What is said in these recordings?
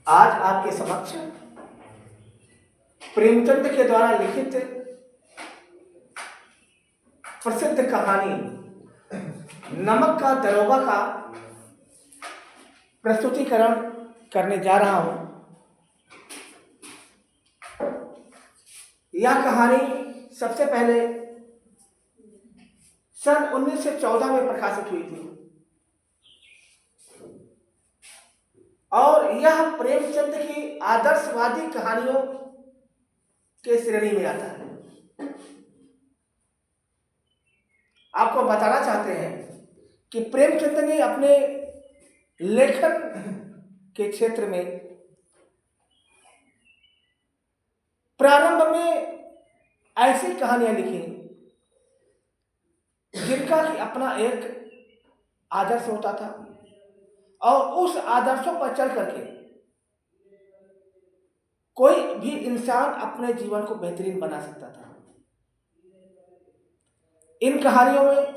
आज आपके समक्ष प्रेमचंद के द्वारा लिखित प्रसिद्ध कहानी नमक का दरोगा का प्रस्तुतिकरण करने जा रहा हूं। यह कहानी सबसे पहले सन 1914 में प्रकाशित हुई थी और यह प्रेमचंद की आदर्शवादी कहानियों के श्रेणी में आता है। आपको बताना चाहते हैं कि प्रेमचंद ने अपने लेखन के क्षेत्र में प्रारंभ में ऐसी कहानियां लिखी जिनका कि अपना एक आदर्श होता था और उस आदर्शों पर चल करके कोई भी इंसान अपने जीवन को बेहतरीन बना सकता था। इन कहानियों में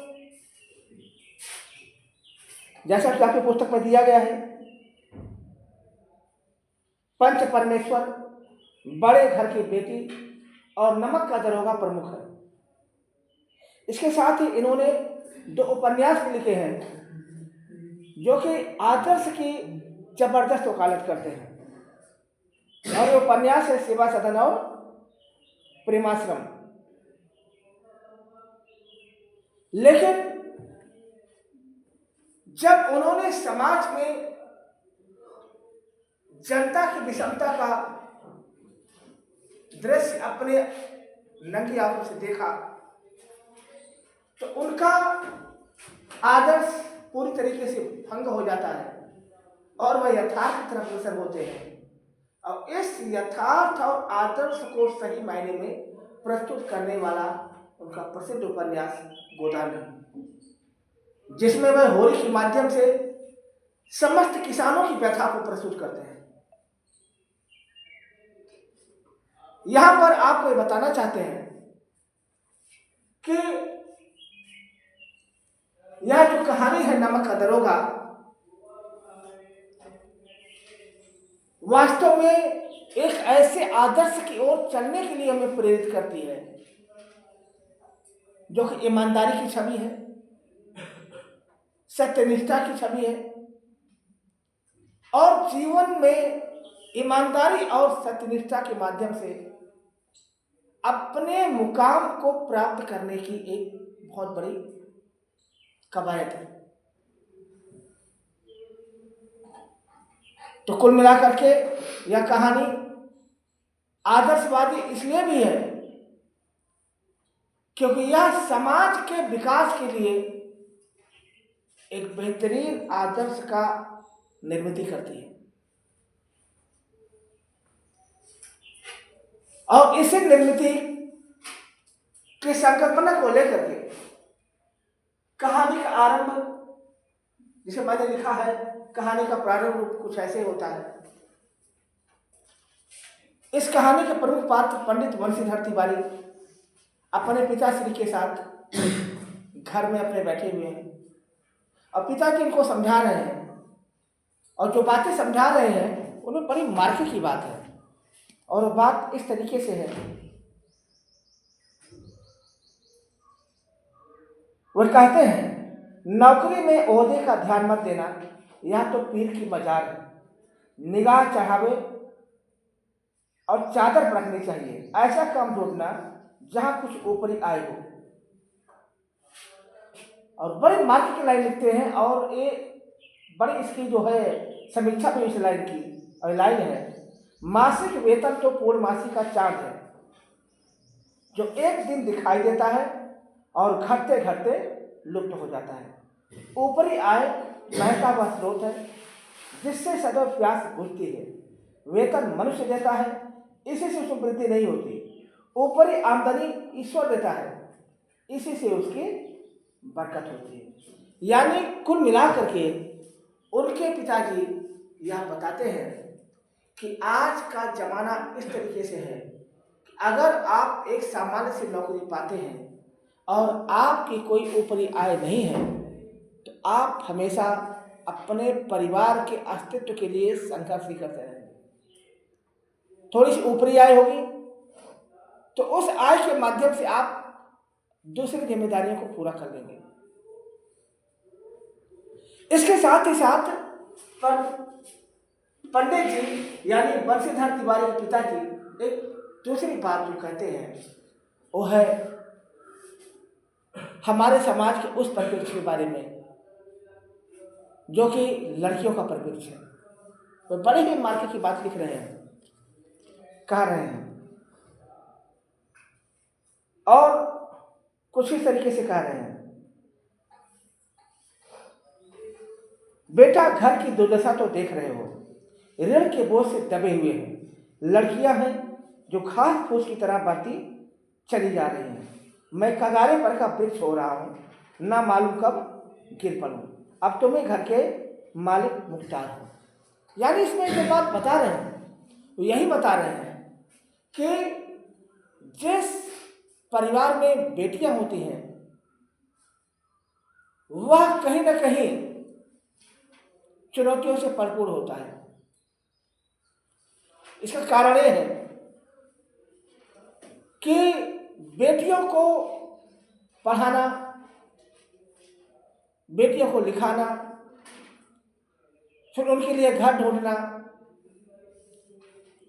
जैसा कि आपकी पुस्तक में दिया गया है, पंच परमेश्वर, बड़े घर की बेटी और नमक का दरोगा प्रमुख है। इसके साथ ही इन्होंने 2 उपन्यास भी लिखे हैं जो कि आदर्श की जबरदस्त वकालत करते हैं और ये उपन्यास है सेवा सदन और प्रेमाश्रम। लेकिन जब उन्होंने समाज में जनता की विषमता का दृश्य अपने नंगी आंखों से देखा तो उनका आदर्श पूरी तरीके से भंग हो जाता है और वह यथार्थ की तरफ अग्रसर होते हैं और इस यथार्थ और आदर्श को सही मायने में प्रस्तुत करने वाला उनका प्रसिद्ध उपन्यास गोदान है, जिसमें वह होली के माध्यम से समस्त किसानों की व्यथा को प्रस्तुत करते हैं। यहां पर आपको ये बताना चाहते हैं कि यह जो कहानी है नमक का दरोगा वास्तव में एक ऐसे आदर्श की ओर चलने के लिए हमें प्रेरित करती है जो कि ईमानदारी की छवि है, सत्यनिष्ठा की छवि है और जीवन में ईमानदारी और सत्यनिष्ठा के माध्यम से अपने मुकाम को प्राप्त करने की एक बहुत बड़ी कवायद है। तो कुल मिलाकर के यह कहानी आदर्शवादी इसलिए भी है क्योंकि यह समाज के विकास के लिए एक बेहतरीन आदर्श का निर्मित करती है और इसी निर्मित की संकल्पना को लेकर के कहानी का आरंभ, जिसे मैंने लिखा है, कहानी का प्रारंभ रूप कुछ ऐसे होता है। इस कहानी के प्रमुख पात्र पंडित बंशीधर तिवारी अपने पिताश्री के साथ घर में अपने बैठे हुए हैं और पिताजी इनको समझा रहे हैं और जो बातें समझा रहे हैं उनमें बड़ी मार्के की बात है और वो बात इस तरीके से है। वो कहते हैं, नौकरी में ओहदे का ध्यान मत देना, यह तो पीर की मजार है, निगाह चढ़ावे और चादर रखनी चाहिए, ऐसा काम ढूंढना जहां कुछ ऊपरी आय हो। और बड़ी मार्के की लाइन लिखते हैं और ये बड़ी इसकी जो है समीक्षा भी इस लाइन की और लाइन है, मासिक वेतन तो पूर्णमासी का चार्ज है जो एक दिन दिखाई देता है और घटते घटते लुप्त हो जाता है। ऊपरी आय महता वह स्रोत है जिससे सदैव प्यास बुझती है। वेतन मनुष्य देता है, इसी से उसमें वृद्धि नहीं होती। ऊपरी आमदनी ईश्वर देता है, इसी से उसकी बरकत होती है। यानी कुल मिलाकर के उनके पिताजी यह बताते हैं कि आज का जमाना इस तरीके से है कि अगर आप एक सामान्य सी नौकरी पाते हैं और आपकी कोई ऊपरी आय नहीं है तो आप हमेशा अपने परिवार के अस्तित्व के लिए संघर्ष ही करते रहेंगे। थोड़ी सी ऊपरी आय होगी, तो उस आय के माध्यम से आप दूसरी जिम्मेदारियों को पूरा कर लेंगे। इसके साथ ही साथ पंडित जी यानी बंशीधर तिवारी के पिताजी एक दूसरी बात जो कहते हैं वो है हमारे समाज के उस परिप्रेक्ष्य के बारे में जो कि लड़कियों का परिप्रेक्ष्य है। तो बड़े ही मार्के की बात लिख रहे हैं, कह रहे हैं और कुछ इस तरीके से कह रहे हैं, बेटा घर की दुर्दशा तो देख रहे हो, ऋण के बोझ से दबे हुए हैं, लड़कियां हैं जो घास फूस की तरह बढ़ती चली जा रही हैं, मैं कगारे पर का वृक्ष हो रहा हूं, ना मालूम कब गिर पड़ूं, अब तुम्हें घर के मालिक मुख्तार हो। यानी इसमें जो बात बता रहे हैं वो यही बता रहे हैं कि जिस परिवार में बेटियां होती हैं वह कहीं ना कहीं चुनौतियों से भरपूर होता है। इसका कारण यह है कि बेटियों को पढ़ाना, बेटियों को लिखाना, फिर उनके लिए घर ढूंढना,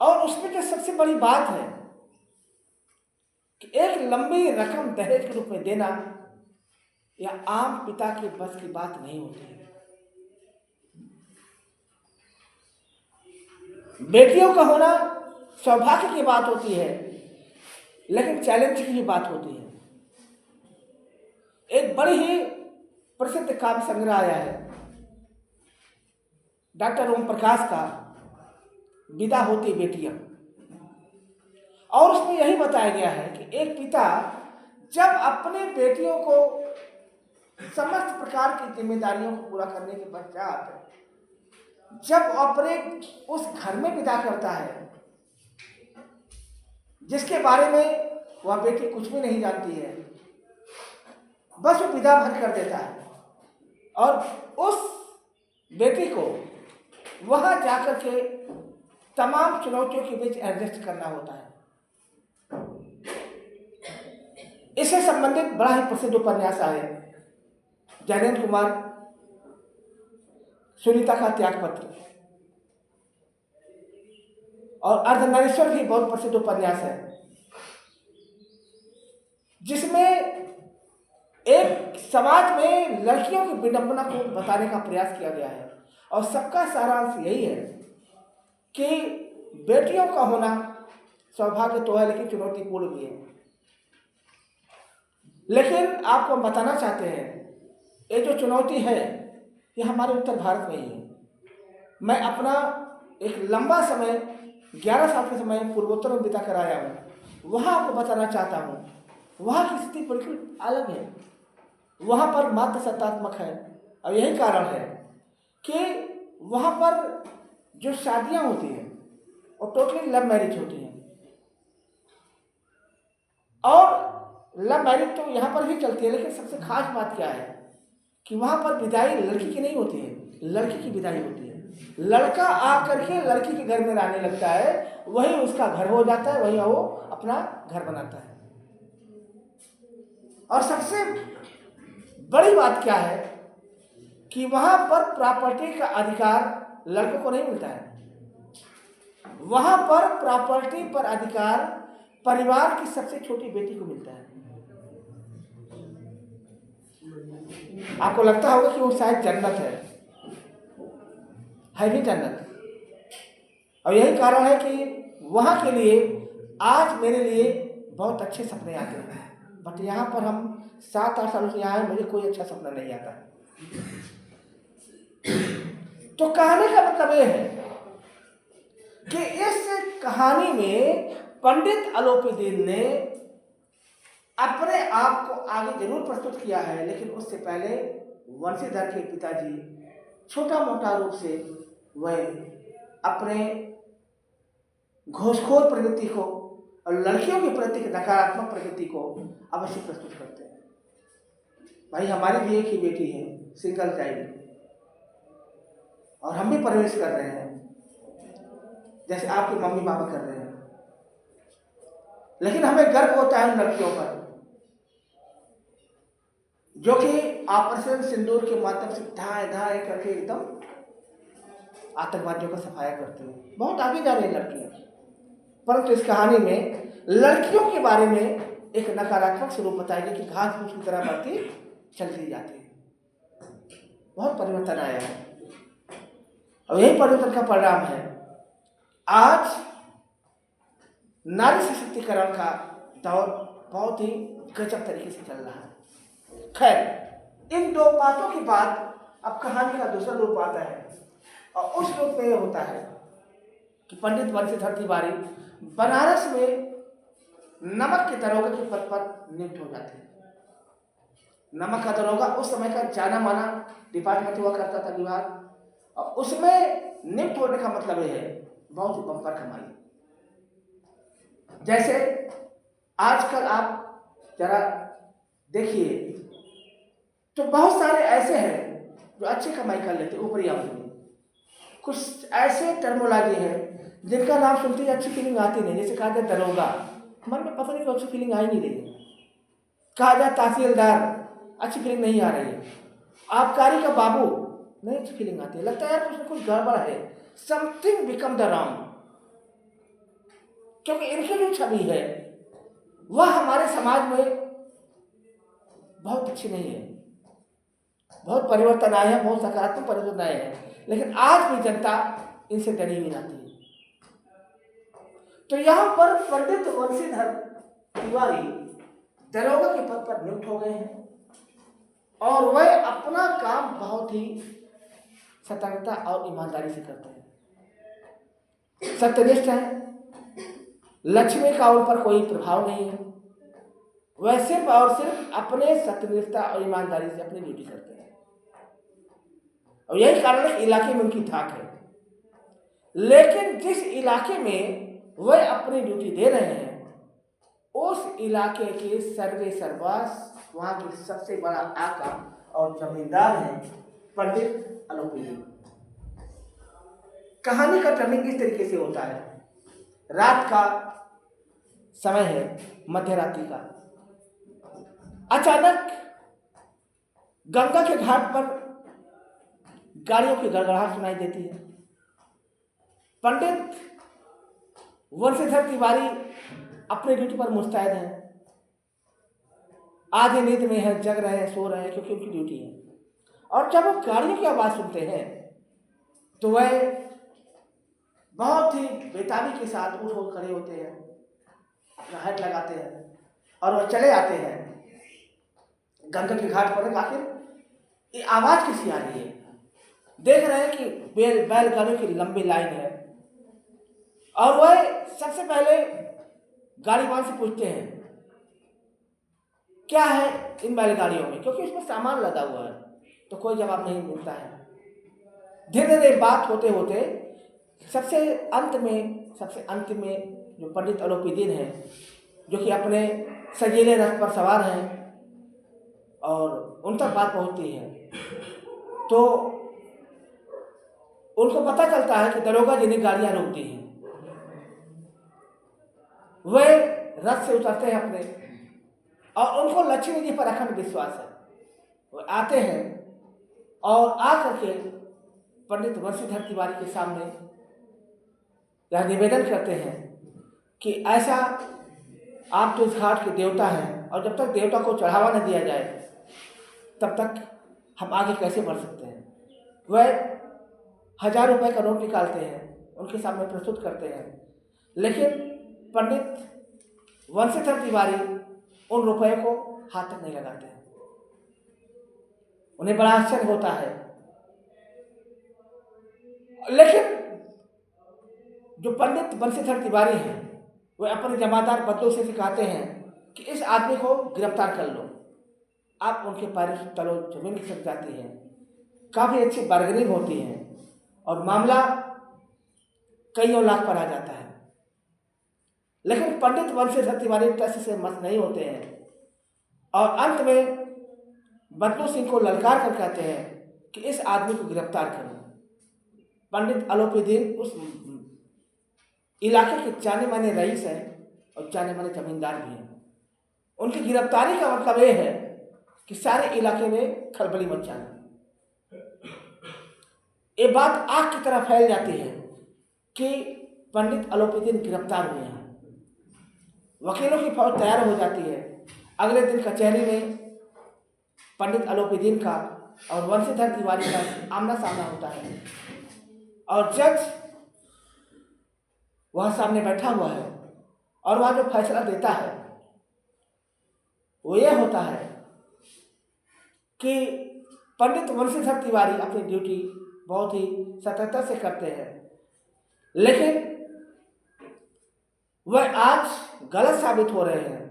और उसमें जो सबसे बड़ी बात है कि एक लंबी रकम दहेज के रूप में देना यह आम पिता के बस की बात नहीं होती है। बेटियों का होना सौभाग्य की बात होती है, लेकिन चैलेंज की भी बात होती है। एक बड़ी ही प्रसिद्ध काव्य संग्रह आया है डॉक्टर ओम प्रकाश का, विदा होती बेटियां, और उसमें यही बताया गया है कि एक पिता जब अपने बेटियों को समस्त प्रकार की जिम्मेदारियों को पूरा करने के पश्चात जब अपने उस घर में विदा करता है जिसके बारे में वह बेटी कुछ भी नहीं जानती है, बस वो विदा भर कर देता है और उस बेटी को वहां जाकर के तमाम चुनौतियों के बीच एडजस्ट करना होता है। इससे संबंधित बड़ा ही प्रसिद्ध उपन्यास है जैनेन्द्र कुमार सुनीता का त्यागपत्र, और अर्धनारीश्वर भी बहुत प्रसिद्ध उपन्यास है जिसमें एक समाज में लड़कियों की विडंबना को बताने का प्रयास किया गया है। और सबका सारांश यही है कि बेटियों का होना सौभाग्य तो है, लेकिन चुनौतीपूर्ण भी है। लेकिन आपको हम बताना चाहते हैं ये जो चुनौती है ये हमारे उत्तर भारत में ही है। मैं अपना एक लंबा समय 11 साल के समय पूर्वोत्तर में बिता कर आया हूँ। वहाँ आपको बताना चाहता हूँ वहाँ की स्थिति बिल्कुल अलग है। वहाँ पर मात्र सत्तात्मक है, और यही कारण है कि वहाँ पर जो शादियाँ होती हैं वो टोटली लव मैरिज होती हैं, और लव मैरिज तो यहाँ पर भी चलती है, लेकिन सबसे खास बात क्या है कि वहाँ पर विदाई लड़की की नहीं होती है, लड़की की विदाई होती है। लड़का आकर के लड़की के घर में रहने लगता है, वही उसका घर हो जाता है, वही वो अपना घर बनाता है। और सबसे बड़ी बात क्या है कि वहां पर प्रॉपर्टी का अधिकार लड़कों को नहीं मिलता है। वहां पर प्रॉपर्टी पर अधिकार परिवार की सबसे छोटी बेटी को मिलता है। आपको लगता होगा कि वो शायद जन्नत है भी जन्नत। और यही कारण है कि वहां के लिए आज मेरे लिए बहुत अच्छे सपने आते हैं, बट यहाँ पर हम 7-8 सालों से यहाँ हैं, मुझे कोई अच्छा सपना नहीं आता। तो कहने का मतलब ये है कि इस कहानी में पंडित अलोपी दीन ने अपने आप को आगे जरूर प्रस्तुत किया है, लेकिन उससे पहले वंशीधर के पिताजी छोटा मोटा रूप से वह अपने घूसखोर प्रवृत्ति को और लड़कियों के प्रति नकारात्मक प्रवृत्ति को अवश्य प्रस्तुत करते हैं। भाई हमारी भी एक ही बेटी है, सिंगल चाइल्ड, और हम भी परवरिश कर रहे हैं जैसे आपके मम्मी पापा कर रहे हैं। लेकिन हमें गर्व होता है उन लड़कियों पर जो कि ऑपरेशन सिंदूर के माध्यम से धाए धाए करके एकदम आतंकवादियों का सफाया करती हैं। बहुत आगे जा रही लड़कियां, परंतु इस कहानी में लड़कियों के बारे में एक नकारात्मक स्वरूप बताया गया कि घास फूस की तरह बढ़ती चलती जाती है। बहुत परिवर्तन आया है और यही परिवर्तन का परिणाम है। आज नारी सशक्तिकरण का दौर बहुत ही गजब तरीके से चल रहा है। खैर, इन दो बातों के बाद अब कहानी का दूसरा रूप आता है और उस रूप में यह होता है कि पंडित बंशीधर तिवारी बनारस में नमक के दरोगा के पद पर नियुक्त हो जाते हैं। नमक का दरोगा उस समय का जाना माना डिपार्टमेंट हुआ करता था, विभाग, और उसमें नियुक्त होने का मतलब यह है बहुत ही बम्पर कमाई। जैसे आजकल आप जरा देखिए तो बहुत सारे ऐसे हैं जो अच्छी कमाई कर लेते ऊपरी आमदनी। कुछ ऐसे टर्मोलॉजी है जिनका नाम सुनते ही अच्छी फीलिंग आती नहीं। जैसे कहा जाए दरोगा, मन में पता नहीं क्यों अच्छी फीलिंग आ ही नहीं रही। कहा जाए तहसीलदार, अच्छी फीलिंग नहीं आ रही है। आबकारी का बाबू, नहीं अच्छी फीलिंग आती है। लगता है यार कुछ गड़बड़ है, समथिंग बिकम द रॉन्ग, क्योंकि इनकी जो छवि है वह हमारे समाज में बहुत अच्छी नहीं है। बहुत परिवर्तन आए हैं, बहुत सकारात्मक परिवर्तन आए हैं, लेकिन आज भी जनता इनसे डरी हुई रहती है। तो यहाँ पर पंडित बंशीधर तिवारी दरोगा के पद पर नियुक्त हो गए हैं और वह अपना काम बहुत ही सतर्कता और ईमानदारी से करते हैं। सत्यनिष्ठ है, लक्ष्मी का उन पर कोई प्रभाव नहीं है। वह सिर्फ और सिर्फ अपने सत्यनिष्ठता और ईमानदारी से अपनी ड्यूटी करते हैं और यही कारण है इलाके में उनकी धाक है। लेकिन जिस इलाके में वह अपनी ड्यूटी दे रहे हैं उस इलाके के सर्वे सर्वास वहां के सबसे बड़ा आका और जमींदार हैं पंडित अलोपी। कहानी का टर्निंग इस तरीके से होता है। रात का समय है, मध्य रात्रि का। अचानक गंगा के घाट पर गाड़ियों की गड़गड़ाहट सुनाई देती है। पंडित बंशीधर तिवारी अपने ड्यूटी पर मुस्तैद हैं, आधे नींद में है, जग रहे हैं, सो रहे हैं, क्योंकि उनकी ड्यूटी है। और जब वो गाड़ियों की आवाज सुनते हैं तो वह बहुत ही बेताबी के साथ उठ खड़े होते हैं, अपना हेड लगाते हैं और वह चले आते हैं गंगा के घाट पर। आखिर ये आवाज किसी आ रही है? देख रहे हैं कि बैलगाड़ियों की लंबी लाइन है और वह सबसे पहले गाड़ी वाले से पूछते हैं क्या है इन बैलगाड़ियों में, क्योंकि उसमें सामान लदा हुआ है। तो कोई जवाब नहीं मिलता है। धीरे धीरे बात होते होते सबसे अंत में जो पंडित अलोपीदीन है, जो कि अपने सजीले रथ पर सवार हैं और उन तक बात पहुंचती है, तो उनको पता चलता है कि दरोगा जी ने गाड़ियां रोक दी हैं। वे रथ से उतरते हैं अपने और उनको लक्ष्मी जी पर अखंड विश्वास है। वो आते हैं और आकर के पंडित बंशीधर तिवारी के सामने यह निवेदन करते हैं कि ऐसा आप तो इस घाट के देवता हैं और जब तक देवता को चढ़ावा न दिया जाए तब तक हम आगे कैसे बढ़ सकते हैं। वह 1000 रुपए का नोट निकालते हैं, उनके सामने प्रस्तुत करते हैं, लेकिन पंडित बंशीधर तिवारी उन रुपए को हाथ तक नहीं लगाते हैं। उन्हें बड़ा आश्चर्य होता है, लेकिन जो पंडित बंशीधर तिवारी हैं वे अपने जमादार बंधु से सिखाते हैं कि इस आदमी को गिरफ्तार कर लो। आप उनके पैरों से तलो जमीन खिसक जाती है, काफी अच्छी बार्गेनिंग होती है और मामला कईयों लाख पर आ जाता है। लेकिन पंडित बंशीधर तिवारी टस से मत नहीं होते हैं और अंत में बंधु सिंह को ललकार कर कहते हैं कि इस आदमी को गिरफ्तार करो। पंडित अलोपीदीन उस इलाके के जाने माने रईस हैं और जाने माने जमींदार भी हैं। उनकी गिरफ्तारी का मतलब ये है कि सारे इलाके में खलबली मच जाना। ये बात आग की तरह फैल जाती है कि पंडित अलोपीदीन गिरफ्तार हुए हैं। वकीलों की फौज तैयार हो जाती है। अगले दिन कचहरी में पंडित अलोपीदीन का और वंशीधर तिवारी का आमना सामना होता है और जज वह सामने बैठा हुआ है और वह जो फैसला देता है वो यह होता है कि पंडित वंशीधर तिवारी अपनी ड्यूटी बहुत ही सतर्कता से करते हैं, लेकिन वह आज गलत साबित हो रहे हैं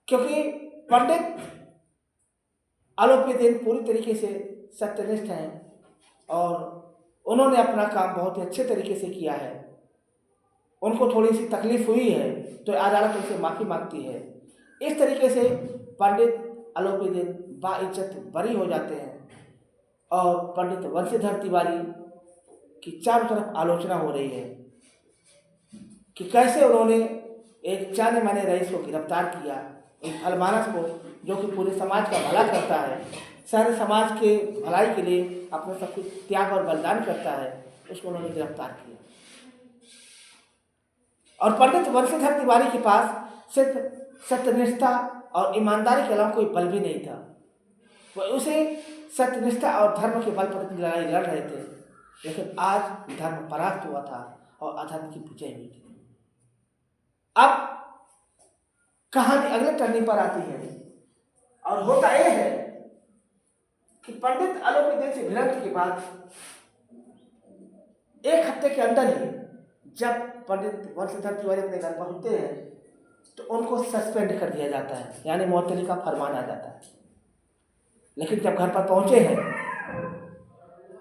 क्योंकि पंडित अलोपीदीन पूरी तरीके से सत्यनिष्ठ हैं और उन्होंने अपना काम बहुत ही अच्छे तरीके से किया है। उनको थोड़ी सी तकलीफ हुई है तो अदालत उनसे माफ़ी मांगती है। इस तरीके से पंडित अलोपीदीन बाइज्जत बरी हो जाते हैं और पंडित वंशीधर तिवारी की चारों तरफ आलोचना हो रही है कि कैसे उन्होंने एक जाने माने रईस को गिरफ्तार किया, एक अलमानस को जो कि पूरे समाज का भला करता है, सारे समाज के भलाई के लिए अपना सब कुछ त्याग और बलिदान करता है, उसको उन्होंने गिरफ्तार किया। और पंडित वंशीधर तिवारी के पास सिर्फ सत्यनिष्ठा और ईमानदारी के अलावा कोई बल भी नहीं था। वह उसे सत्यनिष्ठा और धर्म के बल पर लड़ाई लड़ रहे थे, लेकिन आज धर्म परास्त हुआ था और अधर्म की विजय हुई थी। अब कहानी अगले टर्निंग पर आती है और होता यह है कि पंडित अलोपीदीन से भिड़ंत के बाद एक हफ्ते के अंदर ही जब पंडित वंशीधर तिवारी अपने घर पहुंचते हैं तो उनको सस्पेंड कर दिया जाता है, यानी मुअत्तली का फरमान आ जाता है। लेकिन जब घर पर पहुंचे हैं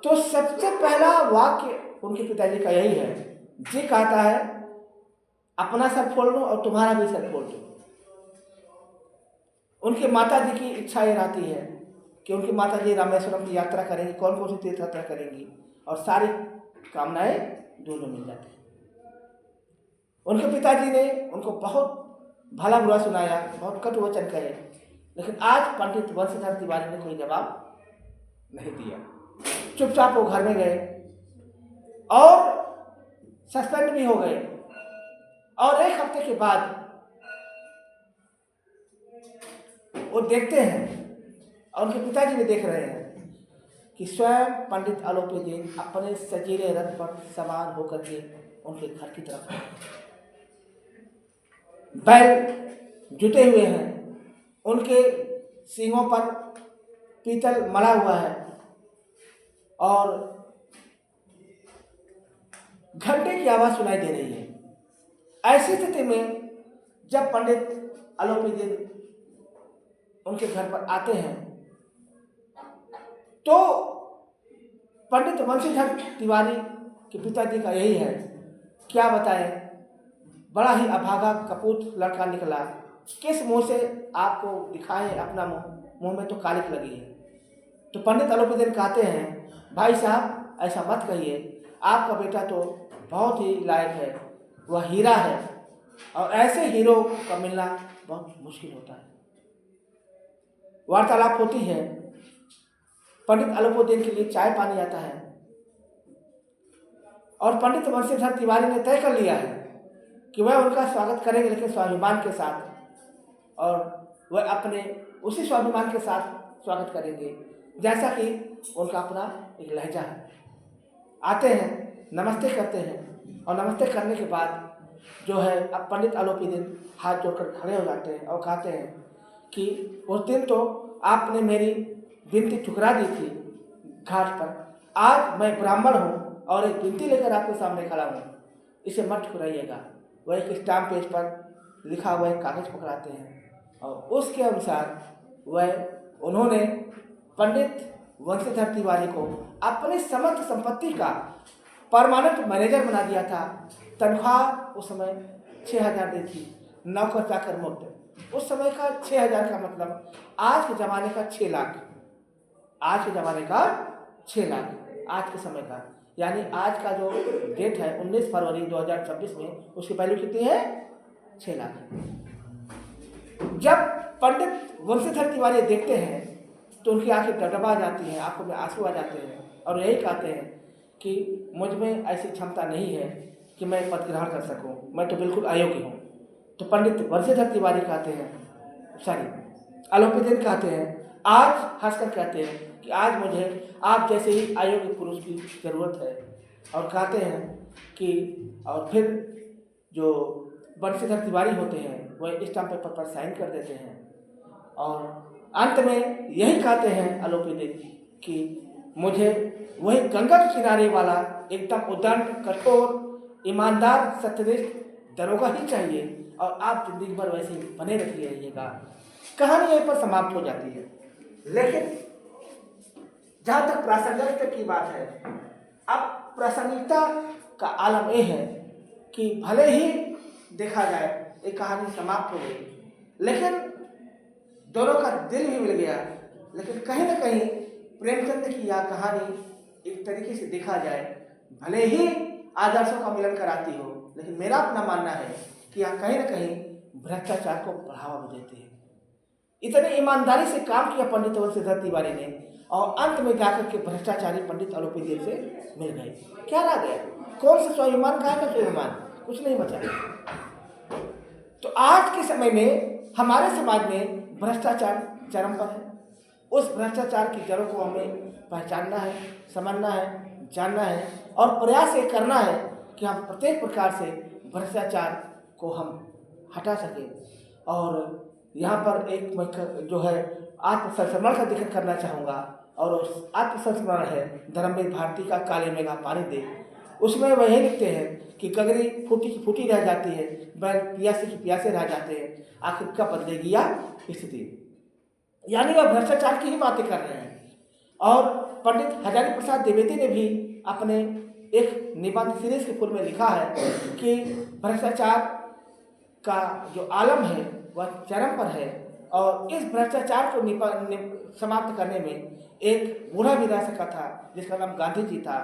तो सबसे पहला वाक्य उनके पिताजी का यही है, जी कहता है अपना सर फोड़ लो और तुम्हारा भी सर फोड़ दो। उनके माता जी की इच्छा ये रहती है कि उनकी माता जी रामेश्वरम की यात्रा करेंगी, कौन कौन सी तीर्थ यात्रा करेंगी और सारी कामनाएं दोनों मिल जाती हैं। उनके पिताजी ने उनको बहुत भला बुरा सुनाया, बहुत कटु वचन कहे, लेकिन आज पंडित वंशीधर तिवारी ने कोई जवाब नहीं दिया। चुपचाप वो घर में गए और सस्पेंड भी हो गए और एक हफ्ते के बाद वो देखते हैं और उनके पिताजी भी देख रहे हैं कि स्वयं पंडित अलोपीदीन अपने सजीले रथ पर सवार होकर के उनके घर की तरफ बैल जुटे हुए हैं, उनके सींगों पर पीतल मड़ा हुआ है और घंटे की आवाज सुनाई दे रही है। ऐसी स्थिति में जब पंडित अलोपीदीन उनके घर पर आते हैं तो पंडित वंशीधर तिवारी के पिताजी का यही है, क्या बताएं, बड़ा ही अभागा कपूत लड़का निकला, किस मुंह से आपको दिखाएं अपना मुंह में तो कालिक लगी है। तो पंडित अलोपीदीन कहते हैं, भाई साहब ऐसा मत कहिए, आपका बेटा तो बहुत ही लायक है, वह हीरा है और ऐसे हीरो का मिलना बहुत मुश्किल होता है। वार्तालाप होती है, पंडित अलोपीदीन के लिए चाय पानी आता है और पंडित वंशीधर तिवारी ने तय कर लिया है कि वह उनका स्वागत करेंगे, लेकिन स्वाभिमान के साथ, और वह अपने उसी स्वाभिमान के साथ स्वागत करेंगे जैसा कि उनका अपना एक लहजा है। आते हैं, नमस्ते करते हैं और नमस्ते करने के बाद जो है अब पंडित अलोपीदीन हाथ जोड़कर खड़े हो जाते हैं और कहते हैं कि उस दिन तो आपने मेरी विनती ठुकरा दी थी घाट पर, आज मैं ब्राह्मण हूँ और एक विनती लेकर आपके सामने खड़ा हूँ, इसे मत ठुकराइएगा। वह एक स्टाम्प पेज पर लिखा हुआ एक कागज पकड़ाते हैं और उसके अनुसार उन्होंने पंडित वंशीधर तिवारी को अपनी समस्त संपत्ति का परमानेंट मैनेजर बना दिया था। तनख्वाह उस समय 6,000 दी थी, नौकर चाकर मुक्त। उस समय का 6,000 का मतलब आज के ज़माने का 6 लाख, आज के ज़माने का 6 लाख, आज के समय का, यानी आज का जो डेट है 19 फरवरी 2026 में, उसकी वैल्यू कितनी है? 6 लाख। जब पंडित वंशीधर तिवारी देखते हैं तो उनकी आंखें डबडबा जाती हैं, आंखों में आंसू आ जाते हैं और यही कहते हैं कि मुझ में ऐसी क्षमता नहीं है कि मैं पद ग्रहण कर सकूं, मैं तो बिल्कुल अयोग्य हूं। तो पंडित वंशीधर तिवारी कहते हैं, आलोपी कहते हैं, आज हंसकर कहते हैं कि आज मुझे आप जैसे ही अयोग्य पुरुष की जरूरत है। और कहते हैं कि और फिर जो वंशीधर तिवारी होते हैं वह स्टाम्प पेपर पर साइन कर देते हैं और अंत में यही कहते हैं आलोपी कि मुझे वही गंगा के किनारे वाला एकदम उद्दंड, कठोर, ईमानदार, सत्यनिष्ठ दरोगा ही चाहिए और आप जिंदगी भर वैसे ही बने रहिएगा। कहानी यहीं पर समाप्त हो जाती है। लेकिन जहाँ तक प्रासंगिकता की बात है, अब प्रासंगिकता का आलम यह है कि भले ही देखा जाए एक कहानी समाप्त हो गई, लेकिन दोनों का दिल भी मिल गया। लेकिन कहीं ना कहीं प्रेमचंद की यह कहानी एक तरीके से देखा जाए, भले ही आदर्शों का मिलन कराती हो, लेकिन मेरा अपना मानना है कि यह कहीं ना कहीं भ्रष्टाचार को बढ़ावा भी देती है। इतने ईमानदारी से काम किया पंडित वंशीधर तिवारी ने और अंत में जाकर के भ्रष्टाचारी पंडित आलोपी देव से मिल गए। क्या रह गया? कौन सा स्वाभिमान, कहाँ का स्वाभिमान? कुछ नहीं बचा। तो आज के समय में हमारे समाज में भ्रष्टाचार चरम पर है। उस भ्रष्टाचार की जड़ों को हमें पहचानना है, समझना है, जानना है और प्रयास ये करना है कि हम प्रत्येक प्रकार से भ्रष्टाचार को हम हटा सकें। और यहाँ पर एक जो है आत्मसंस्मरण का जिक्र करना चाहूँगा और उस आत्मसंस्मरण है धर्मवीर भारती का काले मेघा पानी दे। उसमें वह यही लिखते हैं कि गगरी फूटी की फूटी रह जाती है, बैल प्यासे की प्यासे रह जाते हैं, आखिर कब बदलेगी या स्थिति। यानी वह भ्रष्टाचार की ही बातें कर रहे हैं। और पंडित हजारी प्रसाद द्विवेदी ने भी अपने एक निबंध सीरीज के फूल में लिखा है कि भ्रष्टाचार का जो आलम है वह चरम पर है और इस भ्रष्टाचार को समाप्त करने में एक बूढ़ा भी रह सका था जिसका नाम गांधी जी था।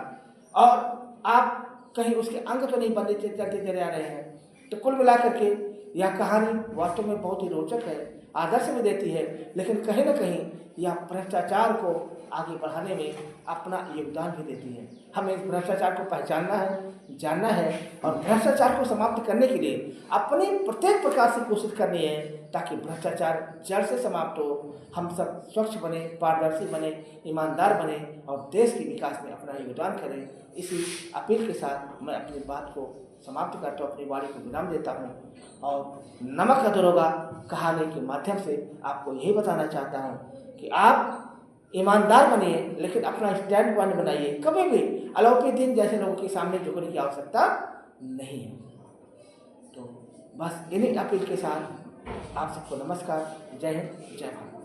और आप कहीं उसके अंग तो नहीं बनते चलते चले आ रहे हैं। तो कुल मिलाकर के यह कहानी वास्तव में बहुत ही रोचक है, आदर्श भी देती है, लेकिन कहीं ना कहीं यह भ्रष्टाचार को आगे बढ़ाने में अपना योगदान भी देती है। हमें इस भ्रष्टाचार को पहचानना है, जानना है और भ्रष्टाचार को समाप्त करने के लिए अपनी प्रत्येक प्रकार से कोशिश करनी है ताकि भ्रष्टाचार जड़ से समाप्त हो, हम सब स्वच्छ बने, पारदर्शी बने, ईमानदार बने और देश के विकास में अपना योगदान करें। इसी अपील के साथ मैं अपनी बात को समाप्त करता हूँ, अपनी वाणी को विराम देता हूँ और नमक अधरोगा कहानी के माध्यम से आपको यही बताना चाहता हूँ कि आप ईमानदार बनिए, लेकिन अपना स्टैंड पॉइंट बनाइए। कभी भी आलोपी दिन जैसे लोगों के सामने झुकने की आवश्यकता नहीं है। तो बस इन्हीं अपील के साथ आप सबको नमस्कार। जय हिंद, जय भारत।